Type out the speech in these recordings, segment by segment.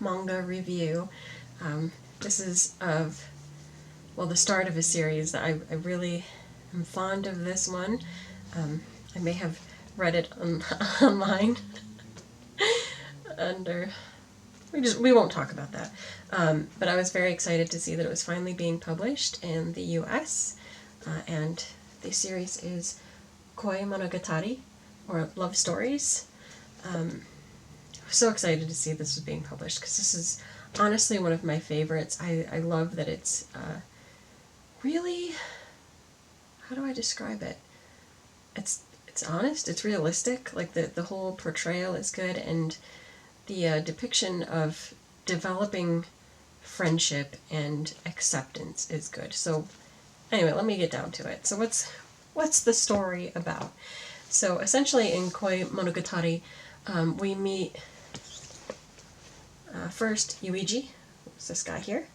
manga review. This is the start of a series that I really am fond of this one. I may have read it online under... We won't talk about that. But I was very excited to see that it was finally being published in the US. And the series is Koi Monogatari, or Love Stories. I was so excited to see this was being published because this is honestly one of my favorites. I love that it's really, how do I describe it? It's honest, it's realistic, like the whole portrayal is good, and the depiction of developing friendship and acceptance is good. So anyway, let me get down to it. So what's the story about? So essentially in Koi Monogatari, we meet first Yuiji, who's this guy here,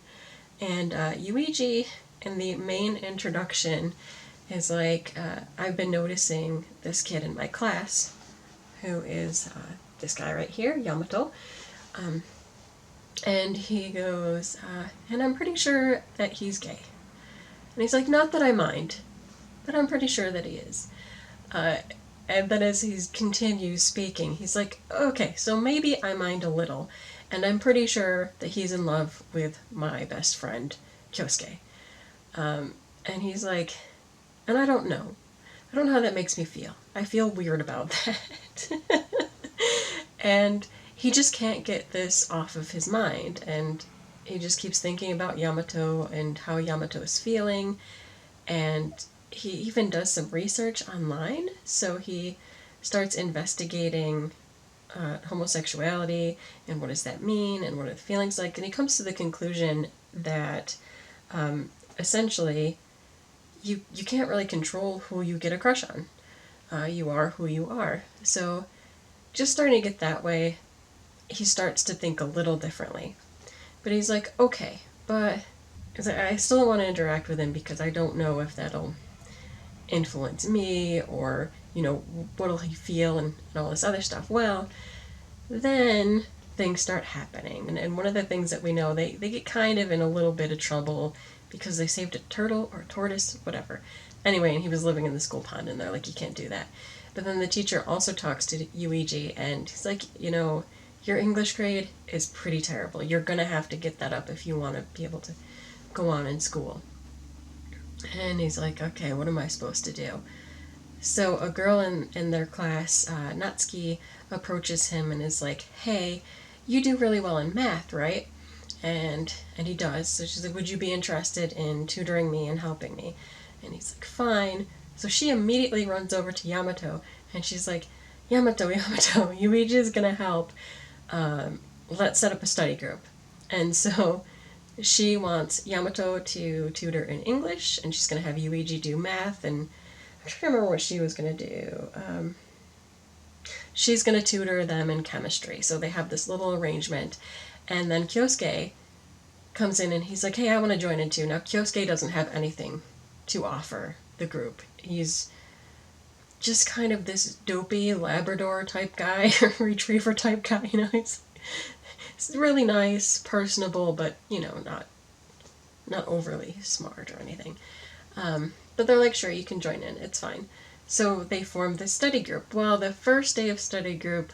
and Yuiji in the main introduction is like, I've been noticing this kid in my class who is this guy right here, Yamato, and he goes, and I'm pretty sure that he's gay. And he's like, not that I mind, but I'm pretty sure that he is. And then as he continues speaking, he's like, okay, so maybe I mind a little, and I'm pretty sure that he's in love with my best friend, Kyosuke. And he's like, and I don't know. I don't know how that makes me feel. I feel weird about that. And he just can't get this off of his mind, and he just keeps thinking about Yamato and how Yamato is feeling, and he even does some research online, so he starts investigating homosexuality, and what does that mean, and what are the feelings like, and he comes to the conclusion that essentially you can't really control who you get a crush on. You are who you are. So just starting to get that way, he starts to think a little differently. But he's like, okay, but I still want to interact with him because I don't know if that'll influence me, or, what'll he feel, and all this other stuff. Well, then things start happening. And one of the things that we know, they get kind of in a little bit of trouble because they saved a turtle or a tortoise, whatever. Anyway, and he was living in the school pond, and they're like, you can't do that. But then the teacher also talks to Yuiji, and he's like, your English grade is pretty terrible. You're going to have to get that up if you want to be able to go on in school. And he's like, okay, what am I supposed to do? So a girl in their class, Natsuki, approaches him and is like, hey, you do really well in math, right? And he does. So she's like, would you be interested in tutoring me and helping me? And he's like, fine. So she immediately runs over to Yamato, and she's like, Yamato, Yuiji is going to help. Let's set up a study group. And so she wants Yamato to tutor in English, and she's going to have Yuiji do math, and I'm trying to remember what she was going to do. She's going to tutor them in chemistry. So they have this little arrangement. And then Kyosuke comes in, and he's like, hey, I want to join in too. Now, Kyosuke doesn't have anything to offer the group. He's just kind of this dopey Labrador type guy, retriever type guy, he's really nice, personable, but, not overly smart or anything. But they're like, sure, you can join in, it's fine. So they form this study group. Well, the first day of study group,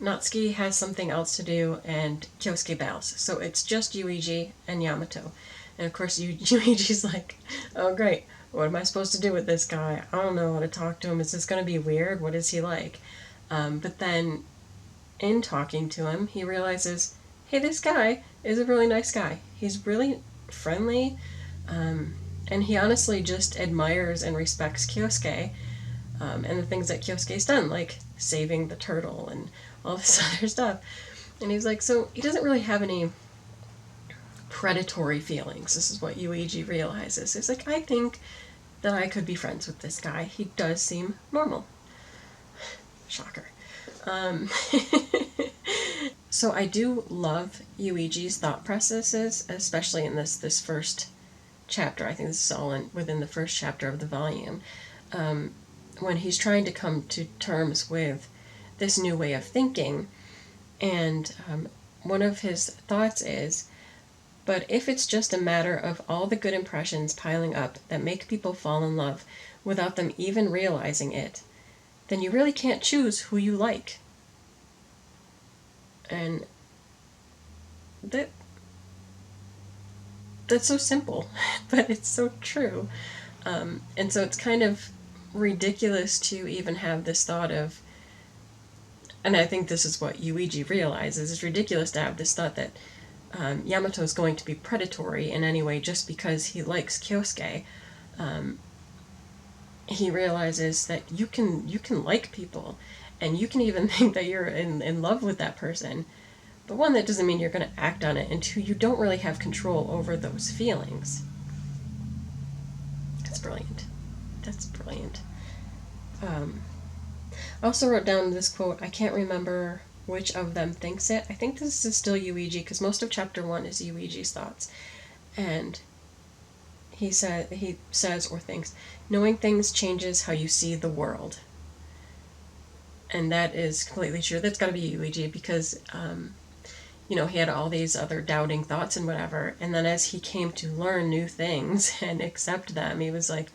Natsuki has something else to do, and Kyosuke bails. So it's just Yuiji and Yamato. And of course, Yuichi's like, oh great, what am I supposed to do with this guy? I don't know how to talk to him. Is this going to be weird? What is he like? But then, in talking to him, he realizes, hey, this guy is a really nice guy. He's really friendly, and he honestly just admires and respects Kyosuke, and the things that Kyosuke's done, like saving the turtle and all this other stuff. And he's like, so he doesn't really have any predatory feelings. This is what Yuiji realizes. He's like, I think that I could be friends with this guy. He does seem normal. Shocker. So I do love Yuichi's thought processes, especially in this first chapter. I think this is all within the first chapter of the volume. When he's trying to come to terms with this new way of thinking, and one of his thoughts is, but if it's just a matter of all the good impressions piling up that make people fall in love without them even realizing it, then you really can't choose who you like. And that's so simple, but it's so true. And so it's kind of ridiculous to even have this thought of, and I think this is what Yuiji realizes, it's ridiculous to have this thought that Yamato is going to be predatory in any way just because he likes Kyosuke. He realizes that you can like people, and you can even think that you're in love with that person, but one, that doesn't mean you're going to act on it, and two, you don't really have control over those feelings. That's brilliant. That's brilliant. I also wrote down this quote. I can't remember which of them thinks it. I think this is still Yuiji, because most of chapter 1 is Yuiji's thoughts. And he says or thinks, knowing things changes how you see the world. And that is completely true. That's got to be Yuiji, because he had all these other doubting thoughts and whatever, and then as he came to learn new things and accept them, he was like,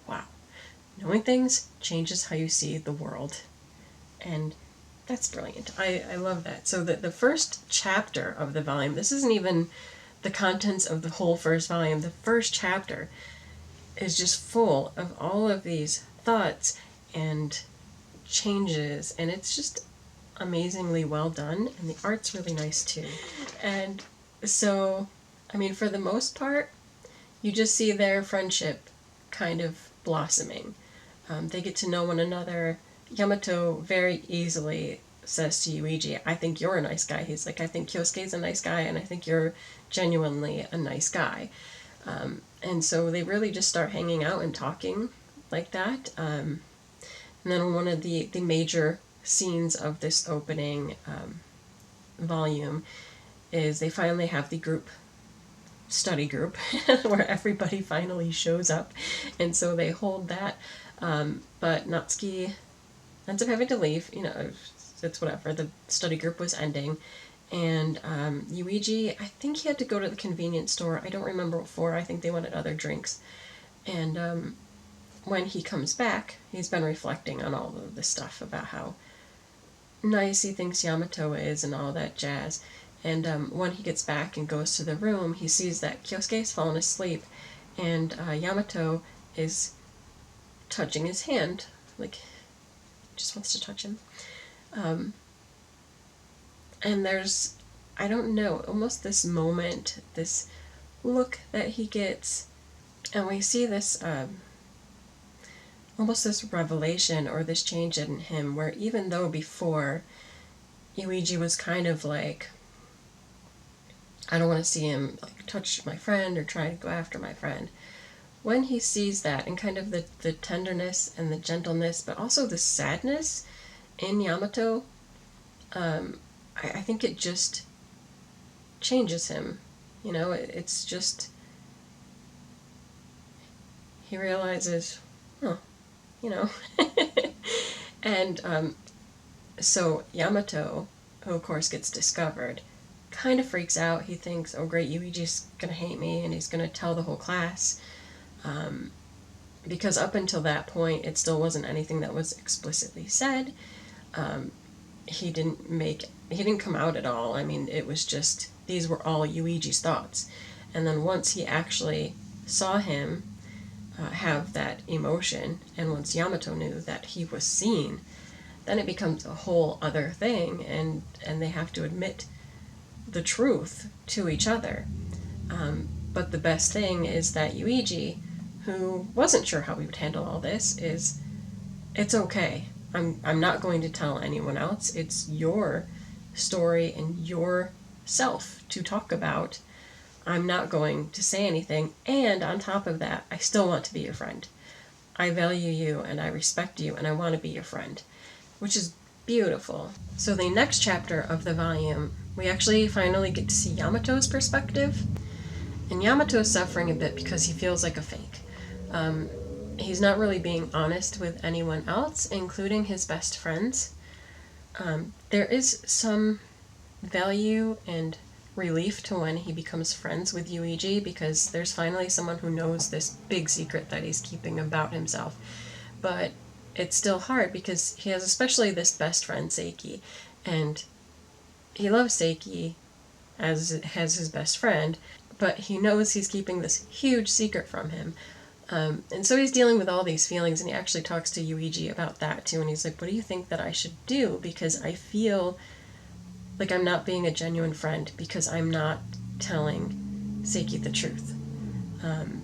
wow, knowing things changes how you see the world. And that's brilliant. I love that. So the first chapter of the volume, this isn't even the contents of the whole first volume, the first chapter is just full of all of these thoughts and changes, and it's just amazingly well done, and the art's really nice too. And so, I mean, for the most part, you just see their friendship kind of blossoming. They get to know one another. Yamato very easily says to Yuiji, I think you're a nice guy. He's like, I think Kyosuke's a nice guy, and I think you're genuinely a nice guy. And so they really just start hanging out and talking like that. And then one of the major scenes of this opening volume is they finally have the study group where everybody finally shows up, and so they hold that, but Natsuki ends up having to leave. It's whatever, the study group was ending, and Yuiji, I think he had to go to the convenience store. I don't remember what for. I think they wanted other drinks, and when he comes back, he's been reflecting on all of this stuff about how nice he thinks Yamato is and all that jazz. And when he gets back and goes to the room, he sees that Kyosuke's fallen asleep, and Yamato is touching his hand, like, just wants to touch him. And there's, I don't know, almost this moment, this look that he gets, and we see this almost this revelation or this change in him, where even though before Yuiji was kind of like, I don't want to see him like touch my friend or try to go after my friend, when he sees that and kind of the tenderness and the gentleness, but also the sadness in Yamato, I think it just changes him. It's just, he realizes, and so Yamato, who of course gets discovered, kind of freaks out. He thinks, oh great, Yuichi's gonna hate me and he's gonna tell the whole class, because up until that point it still wasn't anything that was explicitly said. He didn't come out at all. I mean, it was just, these were all Yuichi's thoughts. And then once he actually saw him have that emotion, and once Yamato knew that he was seen, then it becomes a whole other thing, and they have to admit the truth to each other. But the best thing is that Yuiji, who wasn't sure how he would handle all this, is, it's okay. I'm not going to tell anyone else. It's your story and your self to talk about. I'm not going to say anything, and on top of that, I still want to be your friend. I value you, and I respect you, and I want to be your friend, which is beautiful. So the next chapter of the volume, we actually finally get to see Yamato's perspective, and Yamato is suffering a bit because he feels like a fake. He's not really being honest with anyone else, including his best friends. There is some value and relief to when he becomes friends with Yuiji, because there's finally someone who knows this big secret that he's keeping about himself. But it's still hard because he has especially this best friend, Seiki, and he loves Seiki as his best friend, but he knows he's keeping this huge secret from him. And so he's dealing with all these feelings, and he actually talks to Yuiji about that too. And he's like, what do you think that I should do? Because I feel like I'm not being a genuine friend because I'm not telling Seiki the truth. And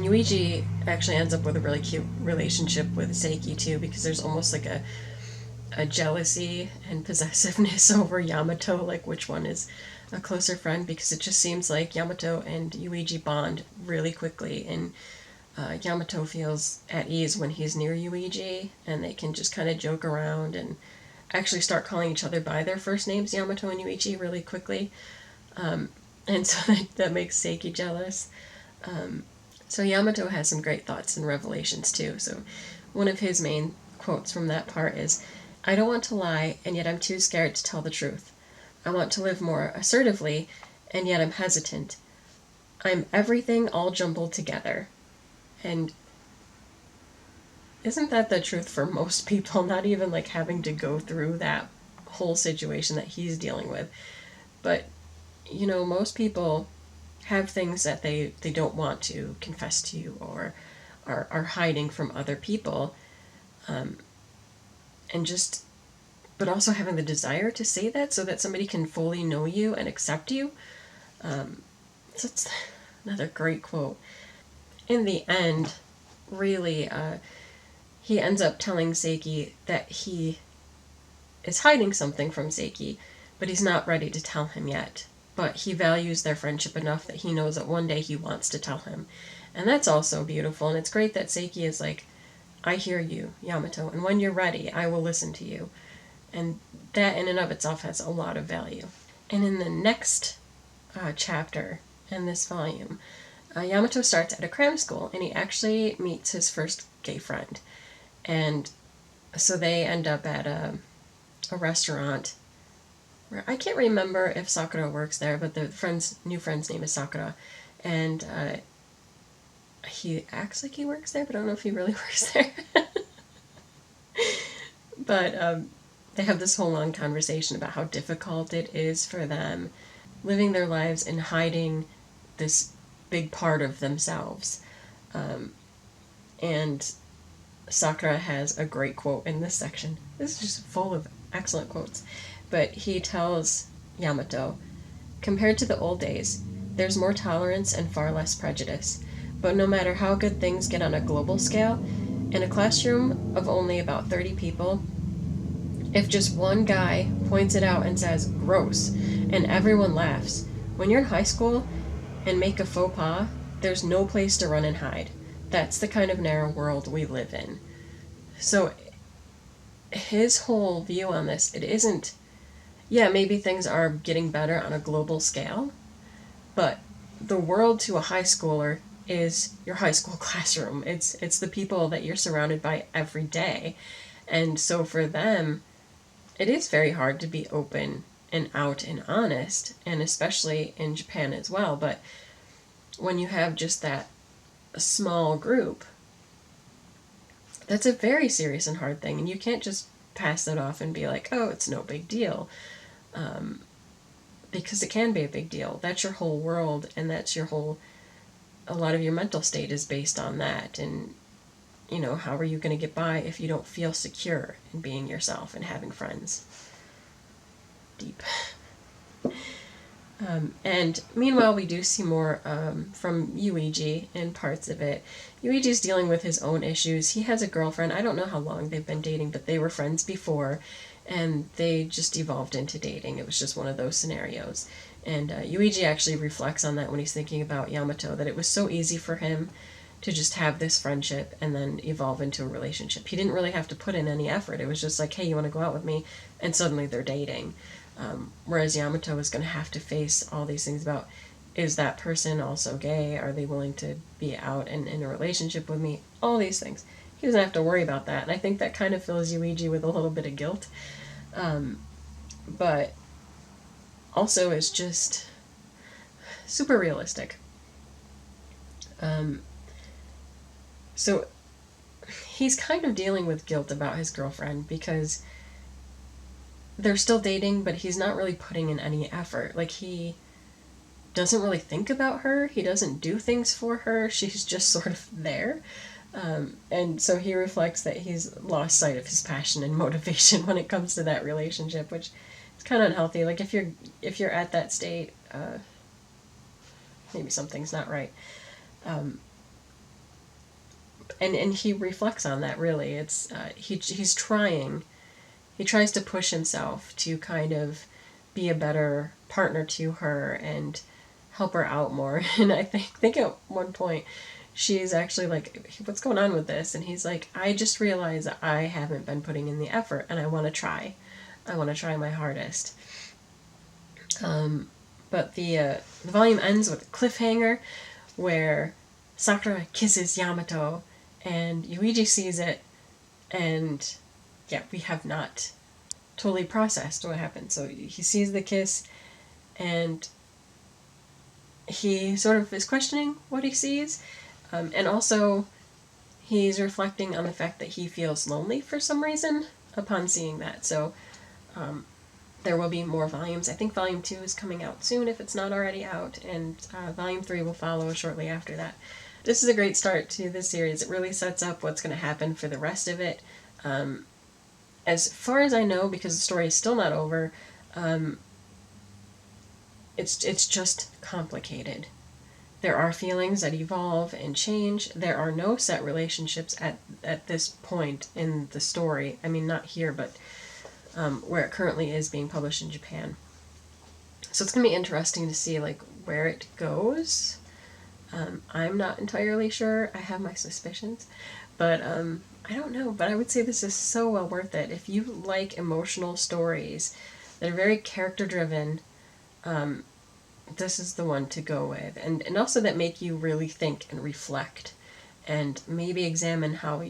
Yuiji actually ends up with a really cute relationship with Seiki too, because there's almost like a jealousy and possessiveness over Yamato, like which one is a closer friend, because it just seems like Yamato and Yuiji bond really quickly, and Yamato feels at ease when he's near Yuiji, and they can just kind of joke around and actually start calling each other by their first names, Yamato and Yuiji, really quickly. And so that makes Seiki jealous. So Yamato has some great thoughts and revelations too. So one of his main quotes from that part is, I don't want to lie, and yet I'm too scared to tell the truth. I want to live more assertively, and yet I'm hesitant. I'm everything all jumbled together. And isn't that the truth for most people? Not even like having to go through that whole situation that he's dealing with. But, most people have things that they don't want to confess to you, or are hiding from other people. And just, but also having the desire to say that so that somebody can fully know you and accept you. So it's another great quote. In the end, really, he ends up telling Seiki that he is hiding something from Seiki, but he's not ready to tell him yet. But he values their friendship enough that he knows that one day he wants to tell him. And that's also beautiful, and it's great that Seiki is like, I hear you, Yamato, and when you're ready, I will listen to you. And that in and of itself has a lot of value. And in the next chapter in this volume, Yamato starts at a cram school, and he actually meets his first gay friend. And so they end up at a restaurant where I can't remember if Sakura works there, but the new friend's name is Sakura. And he acts like he works there, but I don't know if he really works there. But they have this whole long conversation about how difficult it is for them living their lives and hiding this big part of themselves. And Sakura has a great quote in this section. This is just full of excellent quotes. But he tells Yamato, compared to the old days, there's more tolerance and far less prejudice. But no matter how good things get on a global scale, in a classroom of only about 30 people, if just one guy points it out and says, gross, and everyone laughs, when you're in high school and make a faux pas, there's no place to run and hide. That's the kind of narrow world we live in. So his whole view on this, it isn't, maybe things are getting better on a global scale, but the world to a high schooler is your high school classroom. It's the people that you're surrounded by every day. And so for them, it is very hard to be open and out and honest, and especially in Japan as well. But when you have just that small group, that's a very serious and hard thing, and you can't just pass that off and be like, oh, it's no big deal. Because it can be a big deal. That's your whole world, and that's a lot of your mental state is based on that. And, how are you going to get by if you don't feel secure in being yourself and having friends? Deep. And meanwhile, we do see more from Yuiji in parts of it. Yuiji's dealing with his own issues. He has a girlfriend. I don't know how long they've been dating, but they were friends before, and they just evolved into dating. It was just one of those scenarios. And Yuiji actually reflects on that when he's thinking about Yamato, that it was so easy for him to just have this friendship and then evolve into a relationship. He didn't really have to put in any effort. It was just like, hey, you want to go out with me? And suddenly they're dating. Whereas Yamato is going to have to face all these things about, is that person also gay? Are they willing to be out and in a relationship with me? All these things. He doesn't have to worry about that. And I think that kind of fills Yuiji with a little bit of guilt. But also is just super realistic. So he's kind of dealing with guilt about his girlfriend because they're still dating, but he's not really putting in any effort. Like, he doesn't really think about her. He doesn't do things for her. She's just sort of there. And so he reflects that he's lost sight of his passion and motivation when it comes to that relationship, which is kind of unhealthy. Like, if you're at that state, maybe something's not right. And he reflects on that, really. It's he's trying. He tries to push himself to kind of be a better partner to her and help her out more. And I think at one point she's actually like, what's going on with this? And he's like, I just realized that I haven't been putting in the effort, and I want to try. I want to try my hardest. But the volume ends with a cliffhanger where Sakura kisses Yamato, and Yuiji sees it, and yeah, we have not totally processed what happened. So he sees the kiss, and he sort of is questioning what he sees, and also he's reflecting on the fact that he feels lonely for some reason upon seeing that. So there will be more volumes. I think volume 2 is coming out soon if it's not already out, and volume 3 will follow shortly after that. This is a great start to this series. It really sets up what's going to happen for the rest of it. As far as I know, because the story is still not over, it's just complicated. There are feelings that evolve and change. There are no set relationships at this point in the story. I mean, not here, but where it currently is being published in Japan. So it's going to be interesting to see like where it goes. I'm not entirely sure. I have my suspicions, but I don't know. But I would say this is so well worth it. If you like emotional stories that are very character driven, this is the one to go with, and also that make you really think and reflect and maybe examine how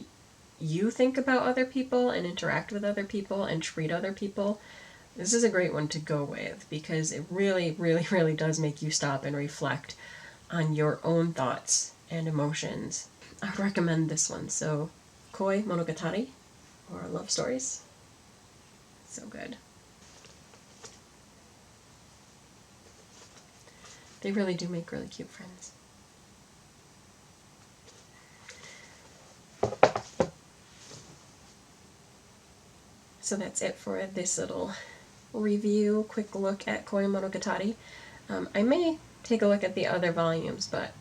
you think about other people and interact with other people and treat other people. This is a great one to go with because it really, really, really does make you stop and reflect on your own thoughts and emotions. I would recommend this one. So, Koi Monogatari, or Love Stories. So good. They really do make really cute friends. So that's it for this little review, quick look at Koi Monogatari. I may take a look at the other volumes, but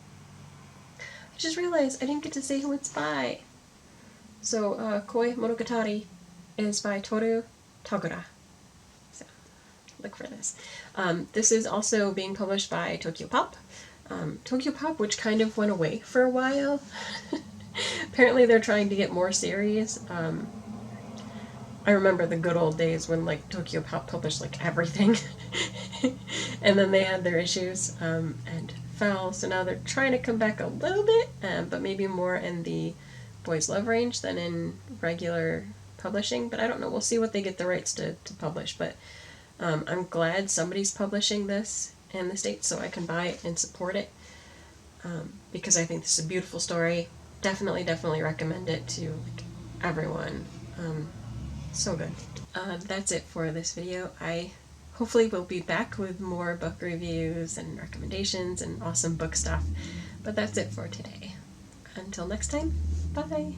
I just realized I didn't get to say who it's by. So Koi Monogatari is by Toru Togura. So look for this. This is also being published by Tokyo Pop. Tokyo Pop, which kind of went away for a while. Apparently they're trying to get more series. I remember the good old days when like Tokyo Pop published like everything. And then they had their issues and fell, so now they're trying to come back a little bit, but maybe more in the boys love range than in regular publishing. But I don't know, we'll see what they get the rights to publish. But I'm glad somebody's publishing this in the States so I can buy it and support it, because I think this is a beautiful story. Definitely recommend it to like, everyone. So good. That's it for this video. I hopefully will be back with more book reviews and recommendations and awesome book stuff. But that's it for today. Until next time, bye!